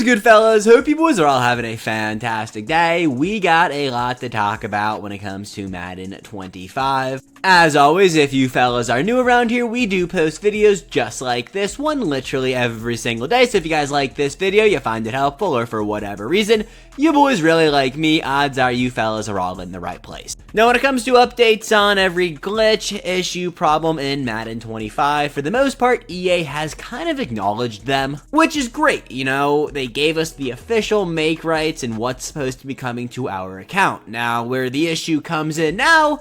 What's good, fellas? Hope you boys are all having a fantastic day. We got a lot to talk about when it comes to Madden 25. As always, if you fellas are new around here, we do post videos just like this one literally every single day. So if you guys like this video, you find it helpful, or for whatever reason, you boys really like me, odds are you fellas are all in the right place. Now, when it comes to updates on every glitch, issue, problem in Madden 25, for the most part, EA has kind of acknowledged them, which is great. You know, they gave us the official Makerights and what's supposed to be coming to our account. Now, where the issue comes in now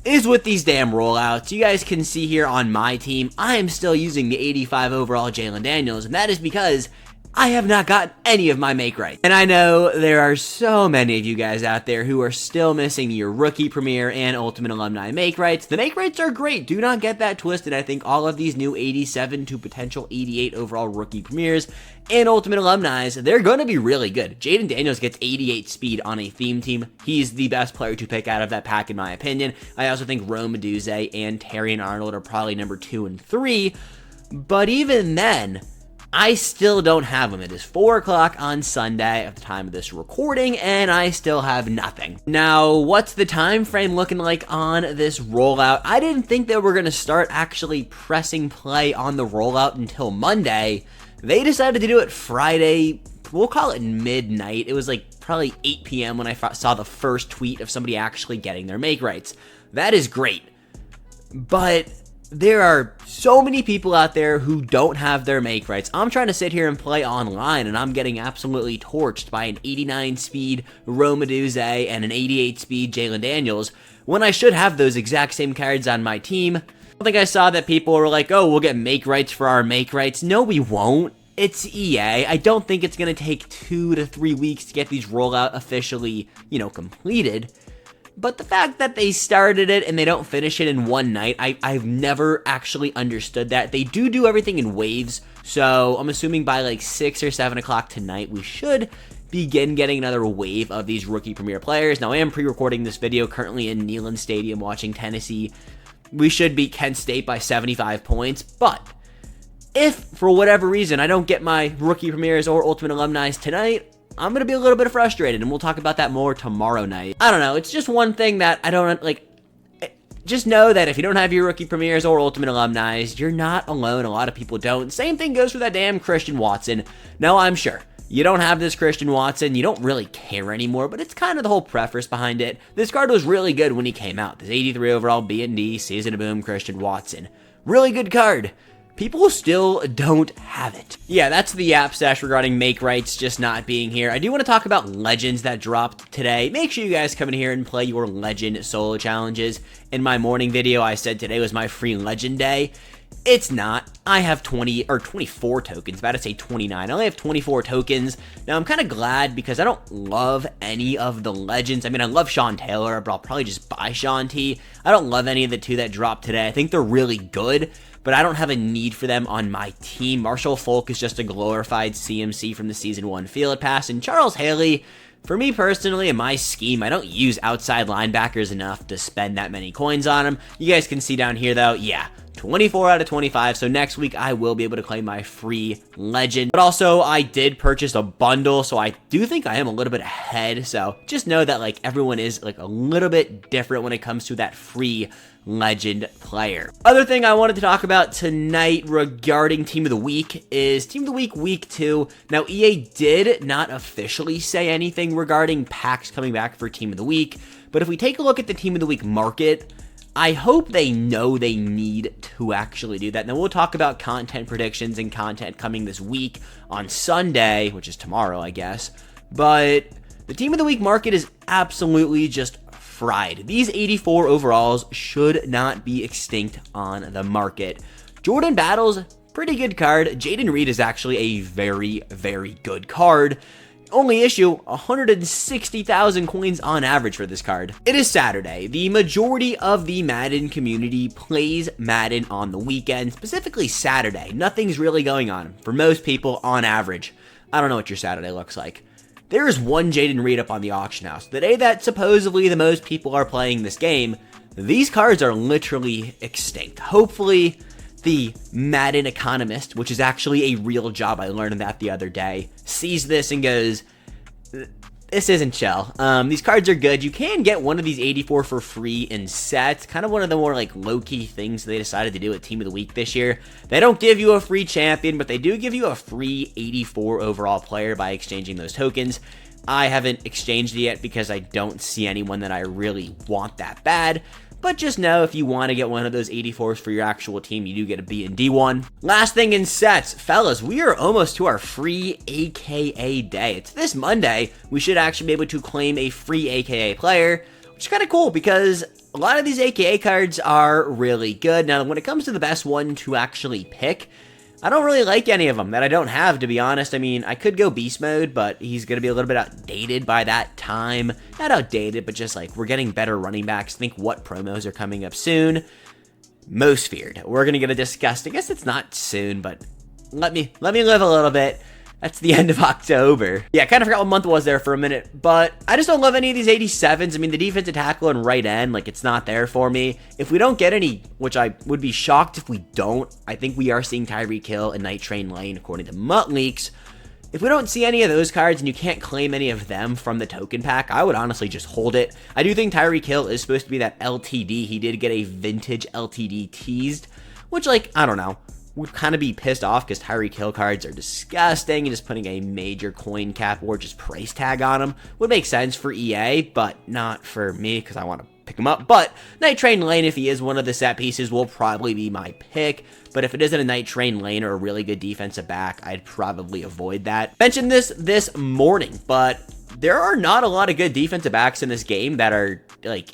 is with these damn rollouts. You guys can see here on my team, I am still using the 85 overall Jalen Daniels, and that is because I have not got any of my Makerights. And I know there are so many of you guys out there who are still missing your Rookie Premier and Ultimate Alumni Makerights. The Makerights are great, do not get that twisted. I think all of these new 87 to potential 88 overall Rookie Premiers and Ultimate Alumni, they're going to be really good. Jalen Daniels gets 88 speed on a theme team. He's the best player to pick out of that pack in my opinion. I also think Rome Meduze and Terrion Arnold are probably number 2 and 3. But even then, I still don't have them. It is 4 o'clock on Sunday at the time of this recording, and I still have nothing. Now, what's the time frame looking like on this rollout? I didn't think that we're going to start actually pressing play on the rollout until Monday. They decided to do it Friday. We'll call it midnight. It was like probably 8 p.m. when I saw the first tweet of somebody actually getting their Makerights. That is great. But there are so many people out there who don't have their Makerights. I'm trying to sit here and play online, and I'm getting absolutely torched by an 89 speed Rome Meduze and an 88 speed Jalen Daniels, when I should have those exact same cards on my team. I think I saw that people were like, oh, we'll get Makerights for our Makerights. No, we won't. It's EA. I don't think it's going to take 2 to 3 weeks to get these rollout officially, completed. But the fact that they started it and they don't finish it in one night, I've never actually understood that. They do everything in waves, so I'm assuming by like 6 or 7 o'clock tonight, we should begin getting another wave of these Rookie Premier players. Now, I am pre-recording this video currently in Neyland Stadium watching Tennessee. We should beat Kent State by 75 points, but if, for whatever reason, I don't get my Rookie Premiers or Ultimate Alumni tonight, I'm going to be a little bit frustrated, and we'll talk about that more tomorrow night. I don't know, it's just one thing that I don't, just know that if you don't have your Rookie Premiers or Ultimate Alumni, you're not alone. A lot of people don't. Same thing goes for that damn Christian Watson. Now, I'm sure you don't have this Christian Watson, you don't really care anymore, but it's kind of the whole preface behind it. This card was really good when he came out. This 83 overall B&D, Season of Boom, Christian Watson. Really good card. People still don't have it. Yeah, that's the app stash regarding Makerights just not being here. I do want to talk about Legends that dropped today. Make sure you guys come in here and play your Legend solo challenges. In my morning video, I said today was my free Legend day. It's not. I have 24 tokens, about to say 29. I only have 24 tokens. Now, I'm kind of glad because I don't love any of the Legends. I mean, I love Sean Taylor, but I'll probably just buy Sean T. I don't love any of the 2 that dropped today. I think they're really good, but I don't have a need for them on my team. Marshall Falk is just a glorified CMC from the Season 1 Field Pass, and Charles Haley, for me personally, in my scheme, I don't use outside linebackers enough to spend that many coins on them. You guys can see down here, though, yeah, 24 out of 25, so next week I will be able to claim my free Legend. But also, I did purchase a bundle, so I do think I am a little bit ahead, so just know that, everyone is, a little bit different when it comes to that free Legend player. Other thing I wanted to talk about tonight regarding Team of the Week is Team of the Week Week 2. Now, EA did not officially say anything regarding packs coming back for Team of the Week, but if we take a look at the Team of the Week market, I hope they know they need to actually do that. Now, we'll talk about content predictions and content coming this week on Sunday, which is tomorrow, I guess, but the Team of the Week market is absolutely just fried. These 84 overalls should not be extinct on the market. Jordan Battles, pretty good card. Jaden Reed is actually a very, very good card. Only issue 160,000 coins on average for this card. It is Saturday. The majority of the Madden community plays Madden on the weekend, specifically Saturday. Nothing's really going on for most people on average. I don't know what your Saturday looks like. There is one Jaden Reed up on the auction house. The day that supposedly the most people are playing this game, these cards are literally extinct. Hopefully, the Madden economist, which is actually a real job, I learned that the other day, sees this and goes, this isn't chill. These cards are good. You can get one of these 84 for free in sets. Kind of one of the more like low-key things they decided to do at Team of the Week this year. They don't give you a free champion, but they do give you a free 84 overall player by exchanging those tokens. I haven't exchanged it yet because I don't see anyone that I really want that bad. But just know if you want to get one of those 84s for your actual team, you do get a B&D one. Last thing in sets, fellas, we are almost to our free AKA day. It's this Monday. We should actually be able to claim a free AKA player, which is kind of cool because a lot of these AKA cards are really good. Now, when it comes to the best one to actually pick, I don't really like any of them that I don't have, to be honest. I mean, I could go beast mode, but he's going to be a little bit outdated by that time. Not outdated, but just like we're getting better running backs. Think what promos are coming up soon. Most feared. We're going to get a disgust. I guess it's not soon, but let me live a little bit. That's the end of October. Yeah, I kind of forgot what month it was there for a minute, but I just don't love any of these 87s. I mean, the defensive tackle and right end, like, it's not there for me. If we don't get any, which I would be shocked if we don't, I think we are seeing Tyreek Hill and Night Train Lane, according to Mutt Leaks. If we don't see any of those cards and you can't claim any of them from the token pack, I would honestly just hold it. I do think Tyreek Hill is supposed to be that LTD. He did get a vintage LTD teased, which, like, I don't know. Would kind of be pissed off because Tyreek Hill cards are disgusting, and just putting a major coin cap or just price tag on them would make sense for EA, but not for me because I want to pick him up. But Night Train Lane, if he is one of the set pieces, will probably be my pick. But if it isn't a Night Train Lane or a really good defensive back, I'd probably avoid that. Mentioned this morning, but there are not a lot of good defensive backs in this game that are like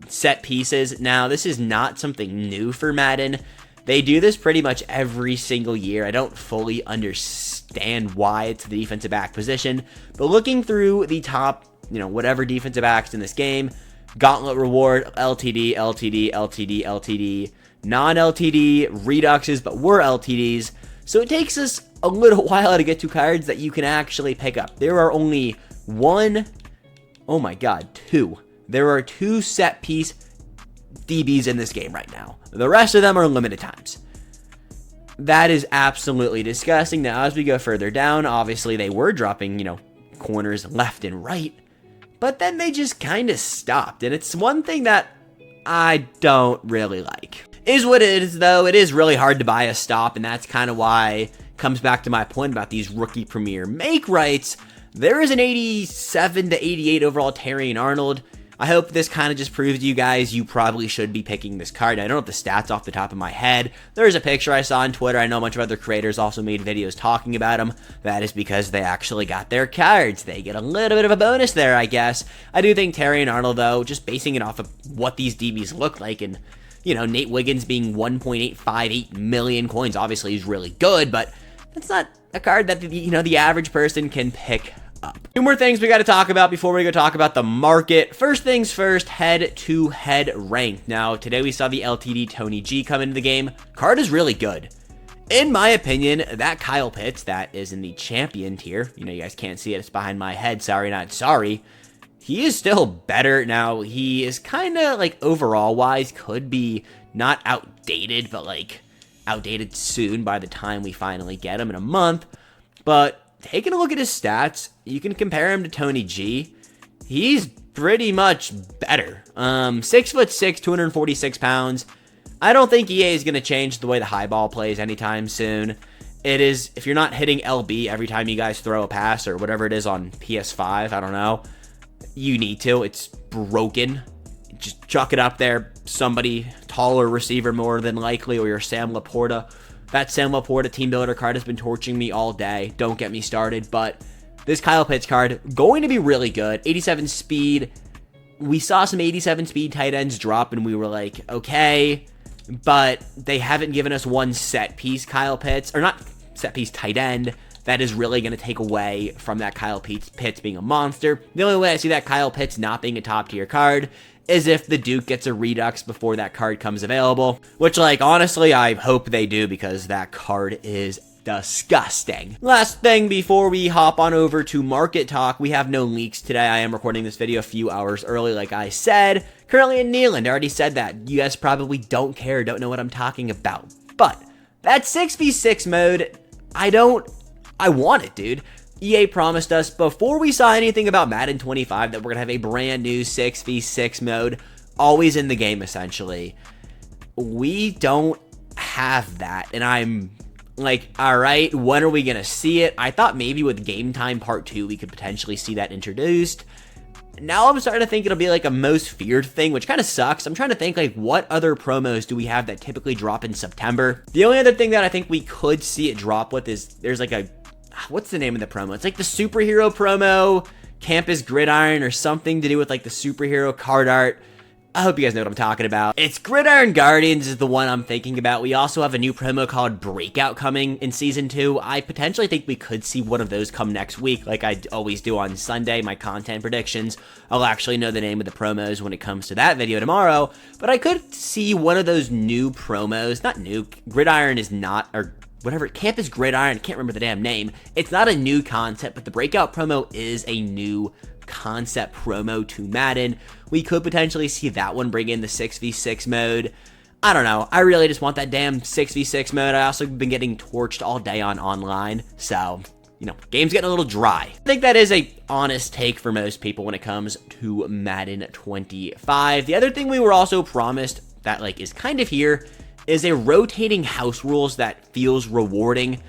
set pieces. Now, this is not something new for Madden. They do this pretty much every single year. I don't fully understand why it's the defensive back position, but looking through the top, whatever defensive backs in this game, Gauntlet Reward, LTD, LTD, LTD, LTD, non-LTD, Reduxes, but were LTDs. So it takes us a little while to get to cards that you can actually pick up. There are only two. There are two set piece DBs in this game right now. The rest of them are limited times. That is absolutely disgusting. Now, as we go further down, obviously they were dropping, corners left and right, but then they just kind of stopped. And it's one thing that I don't really like. Is what it is, though. It is really hard to buy a stop, and that's kind of why it comes back to my point about these rookie premier Makerights. There is an 87 to 88 overall Terrion Arnold. I hope this kind of just proves to you guys you probably should be picking this card. I don't know the stats off the top of my head. There's a picture I saw on Twitter. I know a bunch of other creators also made videos talking about them. That is because they actually got their cards. They get a little bit of a bonus there, I guess. I do think Terrion Arnold, though, just basing it off of what these DBs look like, and, Nate Wiggins being 1.858 million coins, obviously is really good, but that's not a card that, the average person can pick up. Two more things we got to talk about before we go talk about the market. First things first, head-to-head rank. Now, today we saw the LTD Tony G come into the game. Card is really good. In my opinion, that Kyle Pitts that is in the champion tier, you guys can't see it, it's behind my head, sorry not sorry, he is still better. Now, he is kind of, like, overall-wise, could be not outdated, but, like, outdated soon by the time we finally get him in a month, but taking a look at his stats, you can compare him to Tony G. He's pretty much better. 6'6", 246 pounds. I don't think EA is going to change the way the high ball plays anytime soon. It is, if you're not hitting LB every time you guys throw a pass or whatever it is on PS5, I don't know, you need to. It's broken. Just chuck it up there. Somebody, taller receiver more than likely, or your Sam Laporta. That Sam Laporta Team Builder card has been torching me all day. Don't get me started, but this Kyle Pitts card, going to be really good. 87 speed. We saw some 87 speed tight ends drop, and we were like, okay, but they haven't given us one set piece Kyle Pitts, or not set piece tight end, that is really going to take away from that Kyle Pitts being a monster. The only way I see that Kyle Pitts not being a top tier card is if the Duke gets a Redux before that card comes available, which, like, honestly, I hope they do because that card is disgusting. Last thing before we hop on over to market talk, we have no leaks today. I am recording this video a few hours early, like I said. Currently in Neyland, I already said that. You guys probably don't care, don't know what I'm talking about. But That 6v6 mode, I want it, dude. EA promised us before we saw anything about Madden 25 that we're going to have a brand new 6v6 mode, always in the game, essentially. We don't have that, and I'm like, all right, when are we going to see it? I thought maybe with Game Time Part 2, we could potentially see that introduced. Now I'm starting to think it'll be like a most feared thing, which kind of sucks. I'm trying to think, like, what other promos do we have that typically drop in September? The only other thing that I think we could see it drop with is there's like a, what's the name of the promo? It's like the superhero promo, Campus Gridiron, or something to do with like the superhero card art. I hope you guys know what I'm talking about. It's Gridiron Guardians is the one I'm thinking about. We also have a new promo called Breakout coming in Season 2. I potentially think we could see one of those come next week, like I always do on Sunday, my content predictions. I'll actually know the name of the promos when it comes to that video tomorrow, but I could see one of those new promos. Not new, Gridiron is not, or whatever, Campus Gridiron, I can't remember the damn name. It's not a new concept, but the Breakout promo is a new concept promo to Madden. We could potentially see that one bring in the 6v6 mode. I don't know. I really just want that damn 6v6 mode. I also been getting torched all day on online, so, you know, game's getting a little dry. I think that is a honest take for most people when it comes to Madden 25. The other thing we were also promised that, like, is kind of here is a rotating house rules that feels rewarding.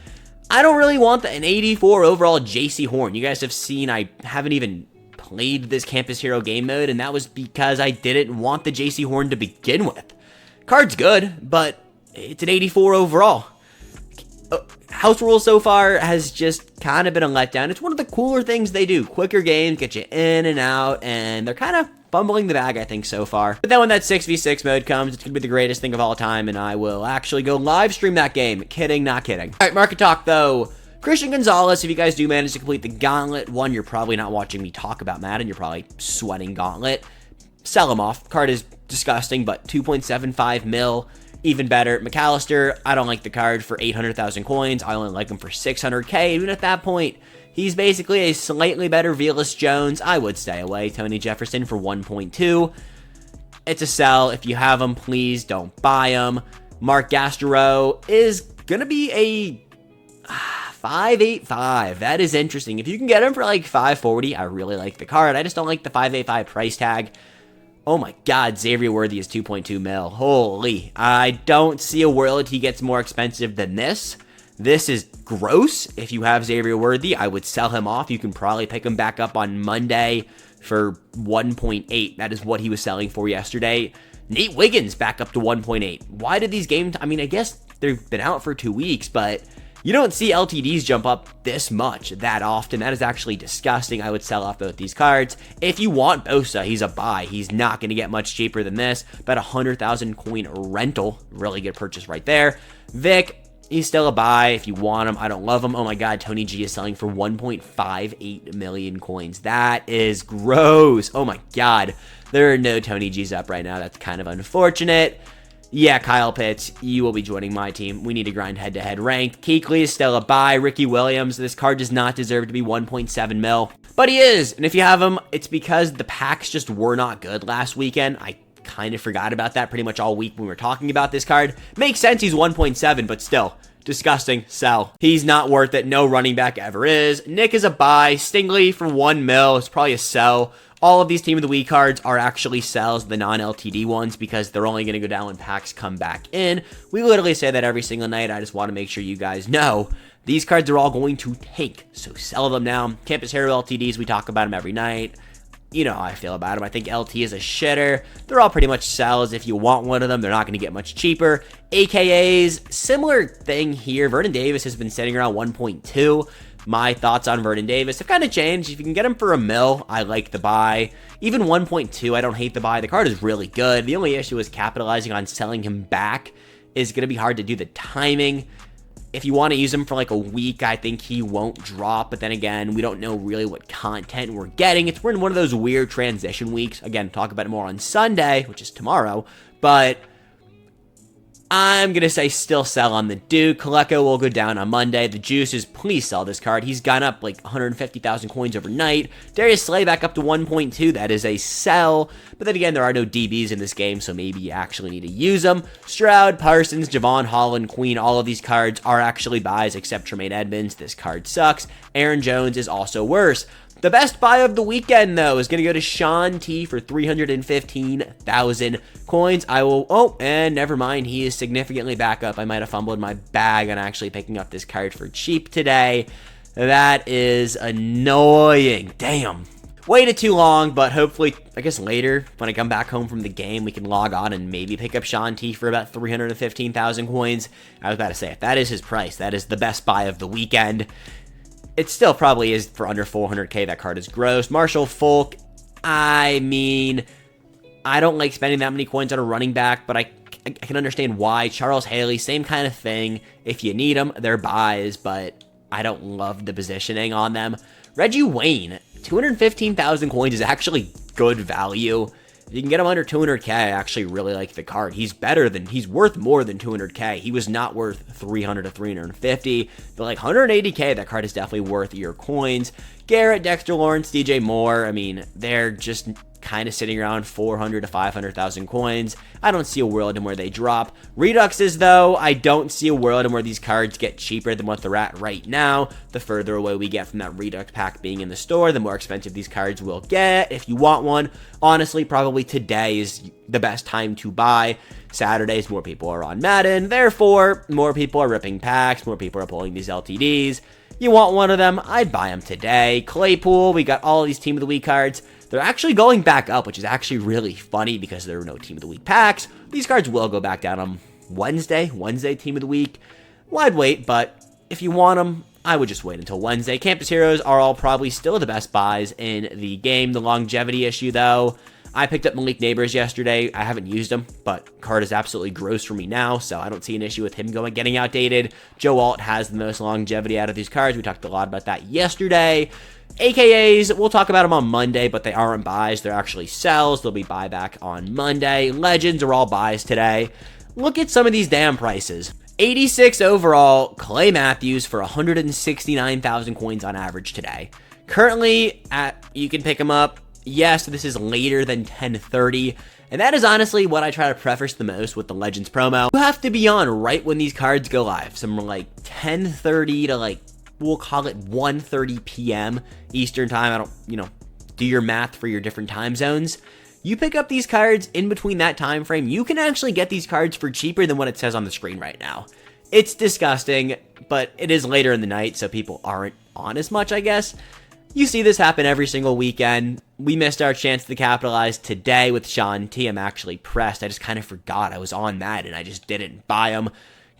I don't really want an 84 overall JC Horn. You guys have seen I haven't even played this Campus Hero game mode, and that was because I didn't want the JC Horn to begin with. Card's good, but it's an 84 overall. House Rules so far has just kind of been a letdown. It's one of the cooler things they do. Quicker games, get you in and out, and they're kind of fumbling the bag, I think, so far. But then when that 6v6 mode comes, it's going to be the greatest thing of all time, and I will actually go live stream that game. Kidding, not kidding. All right, market talk, though. Christian Gonzalez, if you guys do manage to complete the Gauntlet, one, you're probably not watching me talk about Madden. You're probably sweating Gauntlet. Sell him off. Card is disgusting, but 2.75 mil, even better. McAllister, I don't like the card for 800,000 coins. I only like him for 600K. Even at that point, he's basically a slightly better Velus Jones. I would stay away. Tony Jefferson for 1.2. It's a sell. If you have him, please don't buy him. Mark Gasterow is going to be a 585. That is interesting. If you can get him for like 540, I really like the card. I just don't like the 585 price tag. Oh my god, Xavier Worthy is 2.2 mil. Holy. I don't see a world he gets more expensive than this. This is gross. If you have Xavier Worthy, I would sell him off. You can probably pick him back up on Monday for 1.8. That is what he was selling for yesterday. Nate Wiggins back up to 1.8. Why did these games... I mean, I guess they've been out for 2 weeks, but you don't see LTDs jump up this much that often. That is actually disgusting. I would sell off both these cards. If you want Bosa, he's a buy. He's not going to get much cheaper than this. About 100,000 coin rental. Really good purchase right there. Vic, he's still a buy if you want him. I don't love him. Oh my god, Tony G is selling for 1.58 million coins. That is gross. Oh my god. There are no Tony G's up right now. That's kind of unfortunate. Yeah, Kyle Pitts, you will be joining my team. We need to grind head-to-head ranked. Kuechly is still a buy. Ricky Williams, this card does not deserve to be 1.7 mil. But he is, and if you have him, it's because the packs just were not good last weekend. I kind of forgot about that pretty much all week when we were talking about this card. Makes sense he's 1.7, but still, disgusting. Sell. He's not worth it. No running back ever is. Nick is a buy. Stingley for 1 mil. It's probably a sell. All of these Team of the Week cards are actually sells, the non-LTD ones, because they're only going to go down when packs come back in. We literally say that every single night. I just want to make sure you guys know these cards are all going to tank, so sell them now. Campus Hero LTDs, we talk about them every night. You know how I feel about them. I think LT is a shitter. They're all pretty much sells. If you want one of them, they're not going to get much cheaper. AKAs, similar thing here. Vernon Davis has been sitting around 1.2. My thoughts on Vernon Davis have kind of changed. If you can get him for a mil, I like the buy. Even 1.2, I don't hate the buy. The card is really good. The only issue is capitalizing on selling him back is going to be hard to do the timing. If you want to use him for like a week, I think he won't drop. But then again, we don't know really what content we're getting. We're in one of those weird transition weeks. Again, talk about it more on Sunday, which is tomorrow. But I'm going to say still sell on the Duke. Kaleko will go down on Monday. The Juices, please sell this card. He's gone up like 150,000 coins overnight. Darius Slay back up to 1.2. That is a sell. But then again, there are no DBs in this game, so maybe you actually need to use them. Stroud, Parsons, Javon Holland, Queen, all of these cards are actually buys except Tremaine Edmonds. This card sucks. Aaron Jones is also worse. The best buy of the weekend, though, is going to go to Sean T for 315,000 coins. And never mind. He is significantly back up. I might have fumbled my bag on actually picking up this card for cheap today. That is annoying. Damn. Waited too long, but hopefully, I guess later, when I come back home from the game, we can log on and maybe pick up Sean T for about 315,000 coins. I was about to say, if that is his price, that is the best buy of the weekend. It still probably is for under 400k. That card is gross. Marshall Falk, I mean, I don't like spending that many coins on a running back, but I can understand why. Charles Haley, same kind of thing. If you need them, they're buys, but I don't love the positioning on them. Reggie Wayne, 215,000 coins is actually good value. You can get him under 200k. I actually really like the card. He's worth more than 200k. He was not worth 300 to 350, but like 180k, that card is definitely worth your coins. Garrett, Dexter Lawrence, DJ Moore, I mean, they're just kind of sitting around 400 to 500,000 coins. I don't see a world in where they drop. Reduxes, though, I don't see a world in where these cards get cheaper than what they're at right now. The further away we get from that Redux pack being in the store, the more expensive these cards will get. If you want one, honestly, probably today is the best time to buy. Saturdays, more people are on Madden. Therefore, more people are ripping packs. More people are pulling these LTDs. You want one of them? I'd buy them today. Claypool, we got all these Team of the Week cards. They're actually going back up, which is actually really funny because there are no Team of the Week packs. These cards will go back down on Wednesday Team of the Week. Well, I'd wait, but if you want them, I would just wait until Wednesday. Campus Heroes are all probably still the best buys in the game. The longevity issue, though, I picked up Malik Neighbors yesterday. I haven't used him, but card is absolutely gross for me now, so I don't see an issue with him getting outdated. Joe Alt has the most longevity out of these cards. We talked a lot about that yesterday. AKAs, we'll talk about them on Monday, but they aren't buys. They're actually sells. They'll be buyback on Monday. Legends are all buys today. Look at some of these damn prices. 86 overall, Clay Matthews for 169,000 coins on average today. Currently, you can pick them up. Yes, this is later than 10:30, and that is honestly what I try to preface the most with the Legends promo. You have to be on right when these cards go live. Some like 10:30 to we'll call it 1:30 p.m. Eastern time. I don't, do your math for your different time zones. You pick up these cards in between that time frame, you can actually get these cards for cheaper than what it says on the screen right now. It's disgusting, but it is later in the night, so people aren't on as much, I guess. You see this happen every single weekend. We missed our chance to capitalize today with Sean T. I'm actually pressed. I just kind of forgot I was on that, and I just didn't buy them.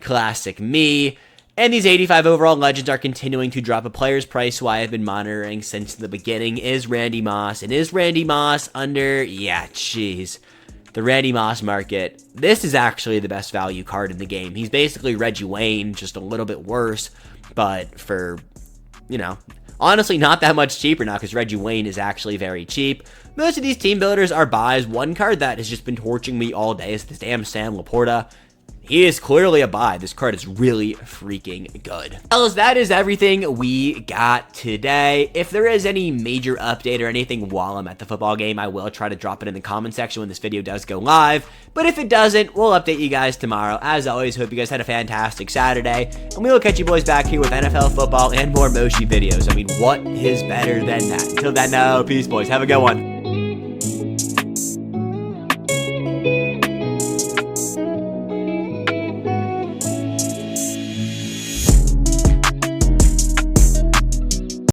Classic me. And these 85 overall Legends are continuing to drop. A player's price who I have been monitoring since the beginning is Randy Moss. And is Randy Moss under? Yeah, jeez. The Randy Moss market. This is actually the best value card in the game. He's basically Reggie Wayne, just a little bit worse. But for, honestly not that much cheaper now because Reggie Wayne is actually very cheap. Most of these team builders are buys. One card that has just been torching me all day is this damn Sam Laporta. He is clearly a buy. This card is really freaking good. Fellas, that is everything we got today. If there is any major update or anything while I'm at the football game, I will try to drop it in the comment section when this video does go live. But if it doesn't, we'll update you guys tomorrow. As always, hope you guys had a fantastic Saturday. And we will catch you boys back here with NFL football and more Moshi videos. I mean, what is better than that? Until then, no, peace, boys. Have a good one.